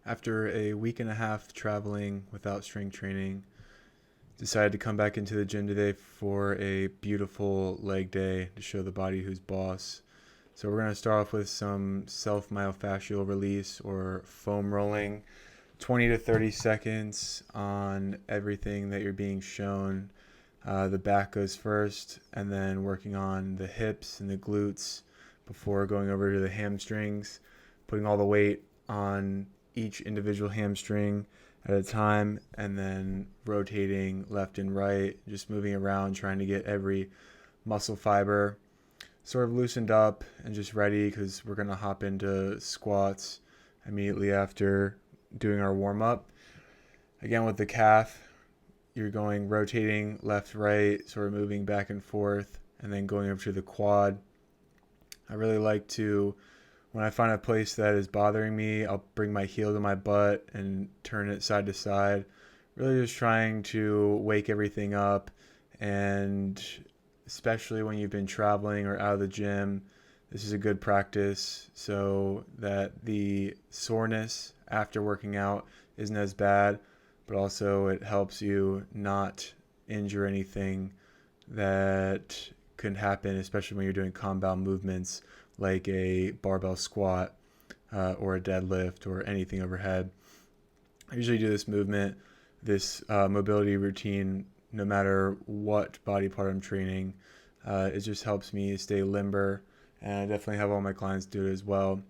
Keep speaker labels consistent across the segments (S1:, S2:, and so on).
S1: After a week and a half traveling without strength training, decided to come back into the gym today for a beautiful leg day to show the body who's boss. So we're going to start off with some self-myofascial release or foam rolling, 20 to 30 seconds on everything that you're being shown. The back goes first, and then working on the hips and the glutes before going over to the hamstrings, putting all the weight on each individual hamstring at a time, and then rotating left and right, just moving around, trying to get every muscle fiber sort of loosened up and just ready because we're going to hop into squats immediately after doing our warm up. Again, with the calf, you're going rotating left, right, sort of moving back and forth, and then going over to the quad. I really like to, when I find a place that is bothering me, I'll bring my heel to my butt and turn it side to side. Really just trying to wake everything up, and especially when you've been traveling or out of the gym, this is a good practice so that the soreness after working out isn't as bad, but also it helps you not injure anything that can happen, especially when you're doing compound movements like a barbell squat or a deadlift or anything overhead. I usually do this movement, this mobility routine, no matter what body part I'm training. It just helps me stay limber, and I definitely have all my clients do it as well.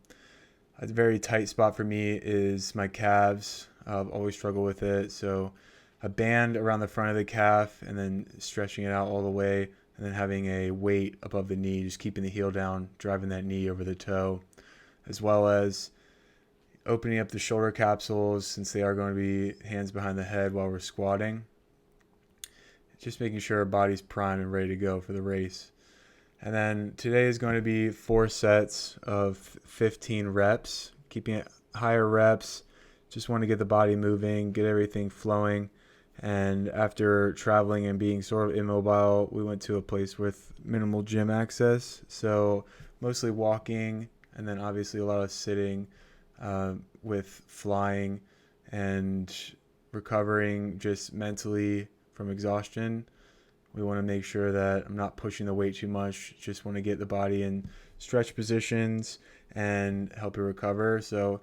S1: A very tight spot for me is my calves. I've always struggled with it, so a band around the front of the calf and then stretching it out all the way, and then having a weight above the knee, just keeping the heel down, driving that knee over the toe, as well as opening up the shoulder capsules since they are going to be hands behind the head while we're squatting. Just making sure our body's primed and ready to go for the race. And then today is going to be 4 sets of 15 reps, keeping it higher reps. Just want to get the body moving, get everything flowing. And after traveling and being sort of immobile, we went to a place with minimal gym access. So mostly walking, and then obviously a lot of sitting with flying and recovering just mentally from exhaustion. We want to make sure that I'm not pushing the weight too much. Just want to get the body in stretch positions and help it recover. So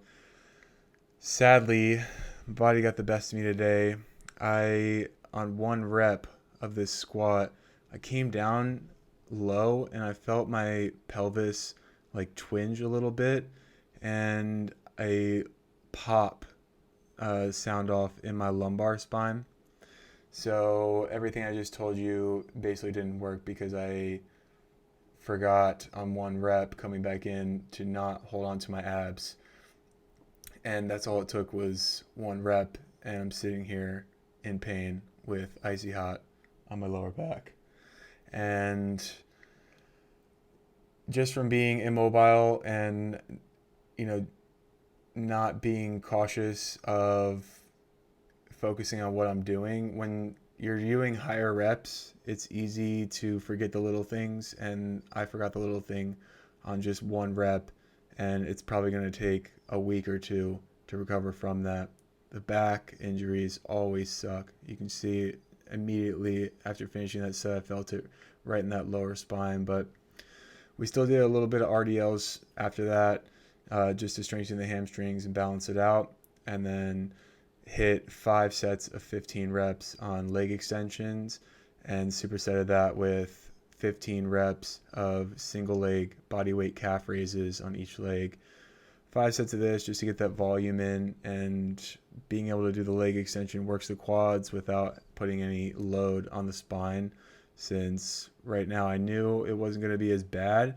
S1: sadly, my body got the best of me today. On one rep of this squat, I came down low and I felt my pelvis like twinge a little bit, and a pop sound off in my lumbar spine. So everything I just told you basically didn't work because I forgot on one rep coming back in to not hold on to my abs. And that's all it took was one rep, and I'm sitting here in pain with icy hot on my lower back. And just from being immobile and, you know, not being cautious of focusing on what I'm doing, when you're doing higher reps, it's easy to forget the little things, and I forgot the little thing on just one rep, and it's probably going to take a week or two to recover from that. The back injuries always suck. You can see immediately after finishing that set, I felt it right in that lower spine, but we still did a little bit of RDLs after that, just to strengthen the hamstrings and balance it out, and then hit 5 sets of 15 reps on leg extensions and supersetted that with 15 reps of single leg bodyweight calf raises on each leg. 5 sets of this just to get that volume in, and being able to do the leg extension works the quads without putting any load on the spine, since right now I knew it wasn't going to be as bad,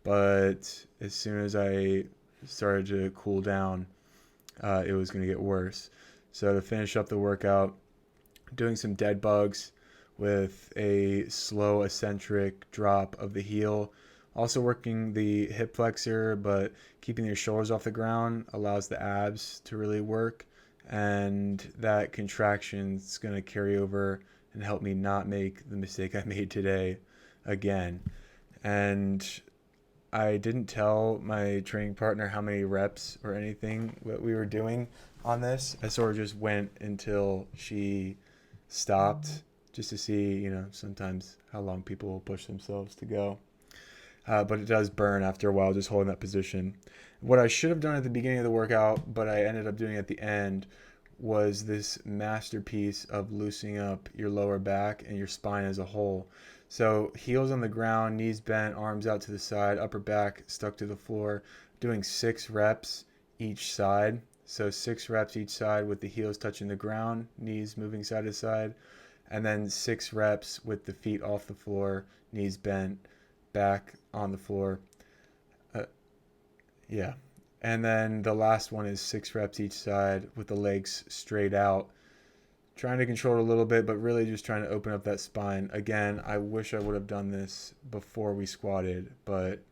S1: but as soon as I started to cool down, it was going to get worse. So to finish up the workout, doing some dead bugs with a slow eccentric drop of the heel. Also working the hip flexor, but keeping your shoulders off the ground allows the abs to really work. And that contraction is going to carry over and help me not make the mistake I made today again. And I didn't tell my training partner how many reps or anything that we were doing on this. I sort of just went until she stopped, just to see, sometimes how long people will push themselves to go. But it does burn after a while just holding that position. What I should have done at the beginning of the workout, but I ended up doing at the end, was this masterpiece of loosening up your lower back and your spine as a whole. So heels on the ground, knees bent, arms out to the side, upper back stuck to the floor, doing 6 reps each side. So 6 reps each side with the heels touching the ground, knees moving side to side, and then 6 reps with the feet off the floor, knees bent, back on the floor. Uh, yeah. And then the last one is 6 reps each side with the legs straight out. Trying to control it a little bit, but really just trying to open up that spine. Again, I wish I would have done this before we squatted, but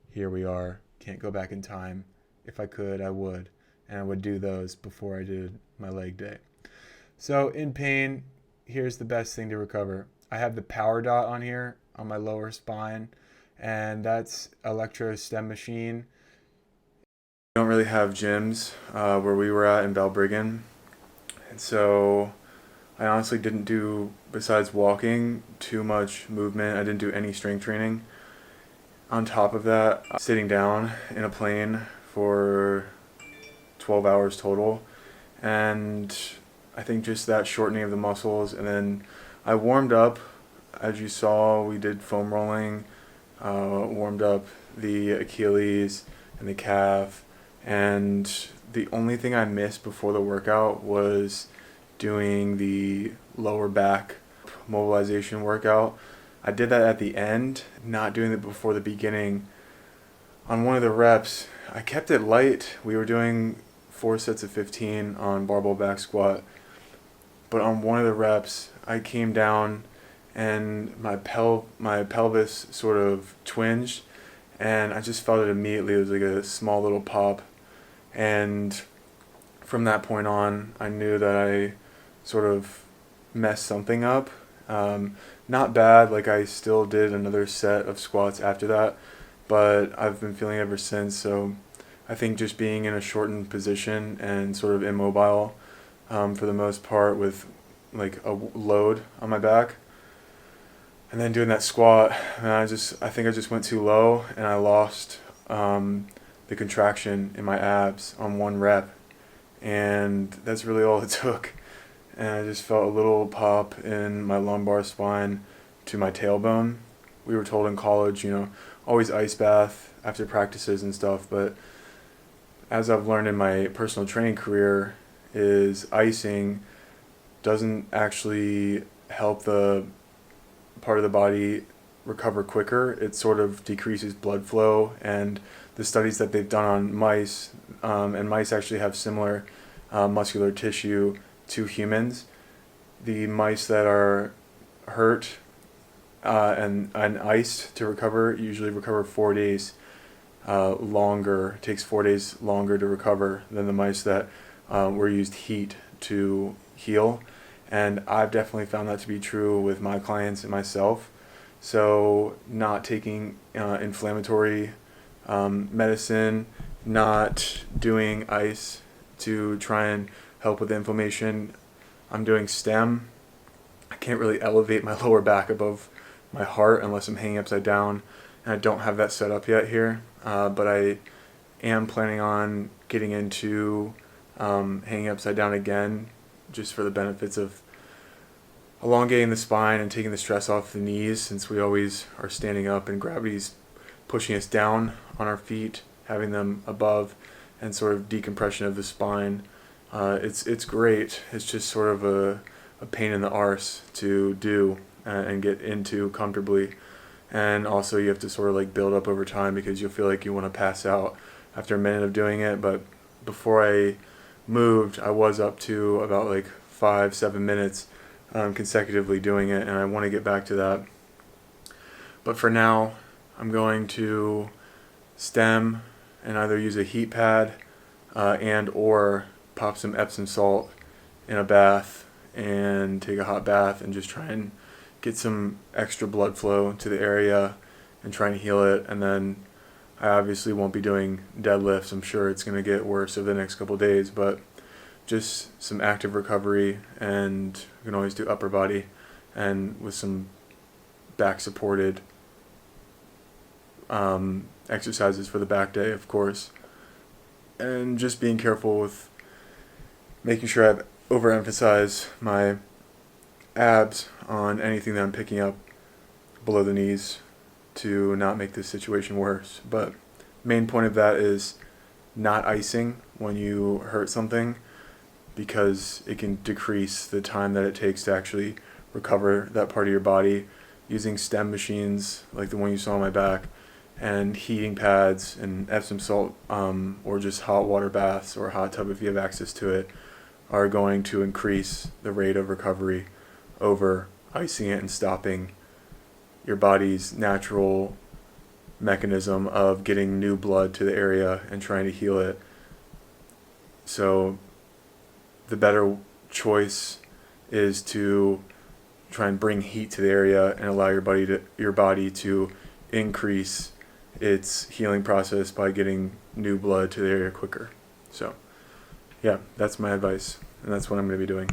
S1: here we are. Can't go back in time. If I could, I would. And I would do those before I did my leg day. So in pain, here's the best thing to recover. I have the Power Dot on here on my lower spine, and that's electro stem machine. We don't really have gyms where we were at in Balbriggan, and so I honestly didn't do, besides walking, too much movement. I didn't do any strength training. On top of that, sitting down in a plane for 12 hours total, and I think just that shortening of the muscles. And then I warmed up, as you saw. We did foam rolling, warmed up the Achilles and the calf, and the only thing I missed before the workout was doing the lower back mobilization workout. I did that at the end, not doing it before the beginning. On one of the reps, I kept it light. We were doing 4 sets of 15 on barbell back squat, but on one of the reps, I came down and my pelvis sort of twinged, and I just felt it immediately. It was like a small little pop, and from that point on, I knew that I sort of messed something up. Not bad, like I still did another set of squats after that, but I've been feeling it ever since. So I think just being in a shortened position and sort of immobile for the most part with like a load on my back, and then doing that squat, and I think I just went too low, and I lost the contraction in my abs on one rep, and that's really all it took. And I just felt a little pop in my lumbar spine to my tailbone. We were told in college, always ice bath after practices and stuff, but as I've learned in my personal training career, is icing doesn't actually help the part of the body recover quicker. It sort of decreases blood flow, and the studies that they've done on mice, and mice actually have similar muscular tissue to humans. The mice that are hurt and iced to recover usually recover 4 days longer. It takes 4 days longer to recover than the mice that were used heat to heal. And I've definitely found that to be true with my clients and myself. So not taking inflammatory medicine, not doing ice to try and help with the inflammation. I'm doing stem. I can't really elevate my lower back above my heart unless I'm hanging upside down, and I don't have that set up yet here, but I am planning on getting into hanging upside down again, just for the benefits of elongating the spine and taking the stress off the knees, since we always are standing up and gravity's pushing us down on our feet, having them above, and sort of decompression of the spine. It's great. It's just sort of a pain in the arse to do and get into comfortably. And also you have to sort of like build up over time, because you'll feel like you want to pass out after a minute of doing it. But before I moved, I was up to about like 5-7 minutes consecutively doing it, and I want to get back to that. But for now, I'm going to stem and either use a heat pad and or pop some Epsom salt in a bath and take a hot bath and just try and get some extra blood flow to the area and try and heal it. And then I obviously won't be doing deadlifts. I'm sure it's going to get worse over the next couple days, but just some active recovery, and you can always do upper body and with some back supported exercises for the back day, of course. And just being careful with making sure I overemphasize my abs on anything that I'm picking up below the knees to not make this situation worse. But main point of that is not icing when you hurt something, because it can decrease the time that it takes to actually recover that part of your body. Using stem machines like the one you saw on my back, and heating pads and Epsom salt, or just hot water baths or hot tub if you have access to it, are going to increase the rate of recovery over icing it and stopping your body's natural mechanism of getting new blood to the area and trying to heal it. So the better choice is to try and bring heat to the area and allow your body to increase its healing process by getting new blood to the area quicker. So yeah, that's my advice, and that's what I'm going to be doing.